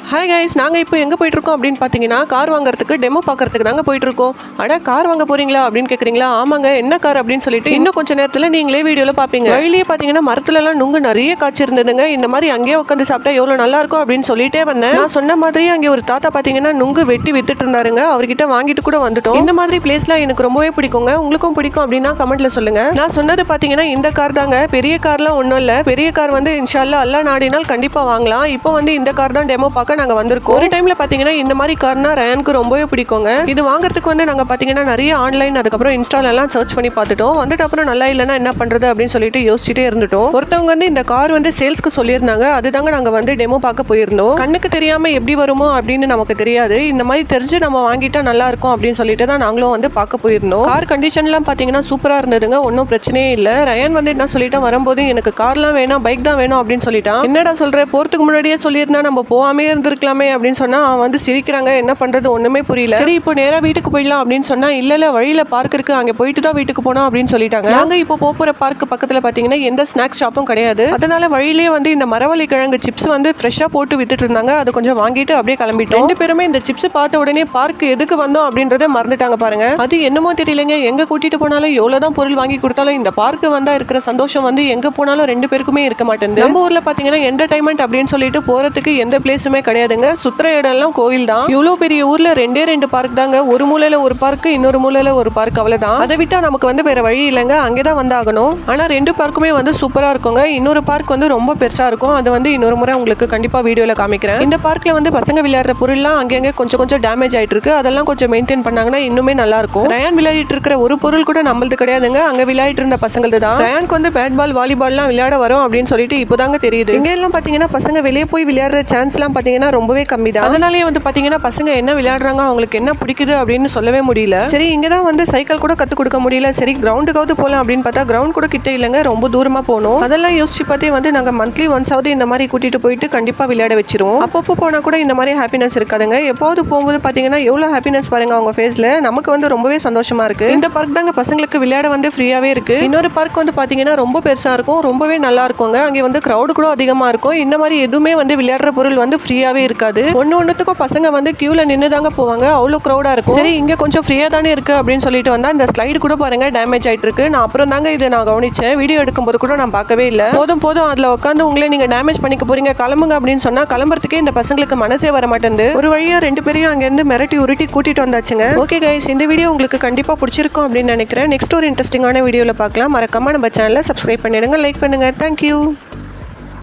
Hi guys, நாங்கள் இப்போ எங்கே போயிட்டுருக்கோம் அப்படின்னு பார்த்தீங்கன்னா கார் வாங்குறதுக்கு டெமோ பார்க்கறதுக்கு தாங்க போயிட்டுருக்கோம். கார் வாங்க போகிறீங்களா அப்படின்னு கேட்குறீங்களா? ஆமாங்க, என்ன கார் அப்படின்னு சொல்லிட்டு இன்னும் கொஞ்சம் நேரத்தில் நீங்களே வீடியோவில் பார்ப்பீங்க. வழியிலேயே பார்த்தீங்கன்னா மரத்துலலாம் நுங்கு நிறைய காய்ச்சி இருந்ததுங்க. இந்த மாதிரி அங்கேயே உட்காந்து சாப்பிட்டா எவ்வளோ நல்லா இருக்கும் அப்படின்னு சொல்லிட்டே வந்தேன். நான் சொன்ன மாதிரியே அங்கே ஒரு தாத்தா பார்த்தீங்கன்னா நுங்கு வெட்டி வித்துட்டு இருந்தாருங்க. அவர்கிட்ட வாங்கிட்டு கூட வந்துட்டோம். இந்த மாதிரி பிளேஸ்லாம் எனக்கு ரொம்பவே பிடிக்குங்க. உங்களுக்கும் பிடிக்கும் அப்படின்னா கமெண்ட்ல சொல்லுங்க. நான் சொன்னது பார்த்தீங்கன்னா இந்த கார் தாங்க. பெரிய கார்லாம் ஒன்றும் இல்லை. பெரிய கார் வந்து இன்ஷால்லா அல்லா நாடினால் கண்டிப்பாக வாங்கலாம். இப்போ வந்து இந்த கார் தான் டெமோ பார்க்க நாங்க வந்திருக்கோம். ஒரு டைம்ல பாத்தீங்கன்னா இந்த மாதிரி கார்னா ரயானுக்கு ரொம்பவே பிடிக்குங்க. இது வாங்குறதுக்கு வந்து நாங்க பாத்தீங்கன்னா நிறைய ஆன்லைன் அதுக்கப்புறம் இன்ஸ்டால எல்லாம் சர்ச் பண்ணி பார்த்துட்டோம். வந்துட்டு அப்புறம் நல்லா இல்லைன்னா என்ன பண்றது அப்படின்னு சொல்லிட்டு யோசிச்சுட்டே இருந்துட்டோம். ஒருத்தவங்க வந்து இந்த கார் வந்து சேல்ஸ்க்கு சொல்லியிருந்தாங்க. அதுதாங்க நாங்க வந்து டெமோ பார்க்க போயிருந்தோம். கண்ணுக்கு தெரியாம எப்படி வருமோ அப்படின்னு நமக்கு தெரியாது. இந்த மாதிரி தெரிஞ்சு நம்ம வாங்கிட்டா நல்லா இருக்கும் அப்படின்னு சொல்லிட்டு தான் நாங்களும் வந்து பார்க்க போயிருந்தோம். கார் கண்டிஷன்லாம் பாத்தீங்கன்னா சூப்பரா இருந்ததுங்க. ஒன்றும் பிரச்சனையே இல்லை. ரயான் வந்து என்ன சொல்லிட்டா வரும்போது எனக்கு கார்லாம் வேணாம், பைக் தான் வேணும் அப்படின்னு சொல்லிட்டான். என்னடா சொல்ற, போறதுக்கு முன்னாடியே சொல்லியிருந்தா நம்ம போகாமே இருந்திருக்கலாமே அப்படின்னு சொன்னா அவன் வந்து சிரிக்கிறாங்க. என்ன பண்றது ஒண்ணுமே புரியல. சரி இப்போ நேரா வீட்டுக்கு போயிடலாம் அப்படின்னு சொன்னா இல்ல வழியில பார்க் இருக்கு, அங்க போயிட்டு தான் வீட்டுக்கு போனோம் அப்படின்னு சொல்லிட்டாங்க. நாங்க இப்போ போற பார்க் பக்கத்துல பாத்தீங்கன்னா எந்த ஸ்நாக்ஸ் ஷாப்பும் கிடையாது. அதனால வழியிலேயே வந்து இந்த மரவள்ளி கிழங்கு சிப்ஸ் வந்து ஃப்ரெஷ்ஷா போட்டு வித்துட்டு இருந்தாங்க. அது கொஞ்சம் வாங்கிட்டு அப்படியே கிளம்பிட்டோம். ரெண்டு பேருமே இந்த சிப்ஸ் பார்த்த உடனே பார்க் எதுக்கு வந்தோம் அப்படின்றத மறந்துட்டாங்க பாருங்க. அது என்னமோ தெரியலங்க, எங்க கூட்டிட்டு போனாலும் எவ்வளவுதான் பொருள் வாங்கி கொடுத்தாலும் இந்த பார்க் வந்தா இருக்கிற சந்தோஷம் வந்து எங்க போனாலும் ரெண்டு பேருக்குமே இருக்க மாட்டேங்குது. நம்ம ஊர்ல பாத்தீங்கன்னா என்டர்டைன்மெண்ட் அப்படின்னு சொல்லிட்டு போறதுக்கு எந்த பிளேஸுமே கிடையாதுங்க. சுற்றுற இடம்லாம் கோவில் தான். இவ்வளவு பெரிய ஊர்ல ரெண்டு பார்க் தாங்க. ஒரு மூலையில ஒரு பார்க், இன்னொரு மூலையில ஒரு பார்க், அவ்வளவுதான். அதை விட்டா நமக்கு வந்து வேற வழி இல்லைங்க, அங்கேதான் வந்தாகணும். ஆனா ரெண்டு பார்க்குமே வந்து சூப்பரா இருக்குங்க. இன்னொரு பார்க் வந்து ரொம்ப பெருசா இருக்கும். அது வந்து இன்னொரு முறை உங்களுக்கு கண்டிப்பா வீடியோல காமிக்கிறேன். இந்த பார்க்ல வந்து பசங்க விளையாடுற பொருள்லாம் அங்கங்க கொஞ்சம் டேமேஜ் ஆயிட்டு இருக்கு. அதெல்லாம் கொஞ்சம் மெயின்டைன் பண்ணாங்கன்னா இன்னுமே நல்லா இருக்கும். ரயான் விளையாடிட்டு இருக்கிற ஒரு பொருள் கூட நம்மளது கிடையாதுங்க. அங்க விளையாடிட்டு இருந்த பசங்களது தான். ரயானுக்கு வந்து பேட் பால், வாலிபால்லாம் விளையாட வரும் அப்படின்னு சொல்லிட்டு இப்போதாங்க தெரியுது. இங்க எல்லாம் பாத்தீங்கன்னா பசங்க வெளியே போய் விளையாடுற சான்ஸ் எல்லாம் பாத்தீங்கன்னா ரொம்பவே கம்மி தான். அதனாலேயே வந்து பாத்தீங்கன்னா பசங்க என்ன விளையாடுறாங்க, அவங்களுக்கு என்ன பிடிக்குது அப்படின்னு சொல்லவே முடியல. சரி இங்கதான் வந்து சைக்கிள் கூட கத்து கொடுக்க முடியல. சரி கிரவுண்டுக்காவது போலாம் அப்படின்னு பார்த்தா கிரவுண்ட் கூட கிட்ட இல்லைங்க, ரொம்ப தூரமா போகணும். அதெல்லாம் யோசிச்சு பார்த்தே வந்து நாங்க மந்த்லி ஒன்ஸாவது இந்த மாதிரி கூட்டிட்டு போயிட்டு கண்டிப்பா விளையாட வச்சிருவோம். அப்பப்போ போனா கூட இந்த மாதிரி ஹாப்பினஸ் இருக்காதுங்க. எப்போது போகும்போது பாத்தீங்கன்னா எவ்வளவு ஹாப்பினஸ் பாருங்க அவங்க ஃபேஸ்ல. நமக்கு வந்து ரொம்பவே சந்தோஷமா இருக்கு. இந்த பார்க் தாங்க பசங்களுக்கு விளையாட வந்து ஃப்ரீயாவே இருக்கு. இன்னொரு பார்க் வந்து பாத்தீங்கன்னா ரொம்ப பெருசா இருக்கும், ரொம்பவே நல்லா இருக்குங்க. அங்கே வந்து கிரௌடு கூட அதிகமா இருக்கும். இந்த மாதிரி எதுவுமே வந்து விளையாடுற பொருள் வந்து ஃப்ரீயாவே இருக்காது. ஒன்னுத்துக்கும் பசங்க வந்து கியூல நின்று தாங்க போவாங்க. அவ்வளோ க்ரௌடா இருக்கும். சரி இங்க கொஞ்சம் ஃப்ரீயா தானே இருக்கு அப்படின்னு சொல்லிட்டு வந்தா இந்த ஸ்லைடு கூட பாருங்க டேமேஜ் ஆயிட்டு இருக்கு. நான் அப்புறம் தாங்க இதை நான் கவனிச்சேன். வீடியோ எடுக்கும்போது கூட நான் பார்க்கவே இல்லை. போதும் அதுல உட்காந்து உங்களே நீங்க டேமேஜ் பண்ணிக்க போறீங்க, கிளம்புங்க அப்படின்னு சொன்னா கிளம்புறதுக்கே இந்த பசங்களுக்கு மனசே வர மாட்டேங்குது. ஒரு வழியா ரெண்டு பேரையும் அங்க இருந்து மிரட்டி உருட்டி கூட்டிட்டு வந்தாச்சுங்க. ஓகே கைஸ், இந்த வீடியோ உங்களுக்கு கண்டிப்பா பிடிச்சிருக்கும் அப்படின்னு நினைக்கிறேன். நெக்ஸ்ட் ஒரு இன்ட்ரெஸ்டிங்கான வீடியோல பார்க்கலாம். மறக்காம நம்ம சேனலை சப்ஸ்கிரைப் பண்ணிடுங்க, லைக் பண்ணுங்க. தேங்க்யூ.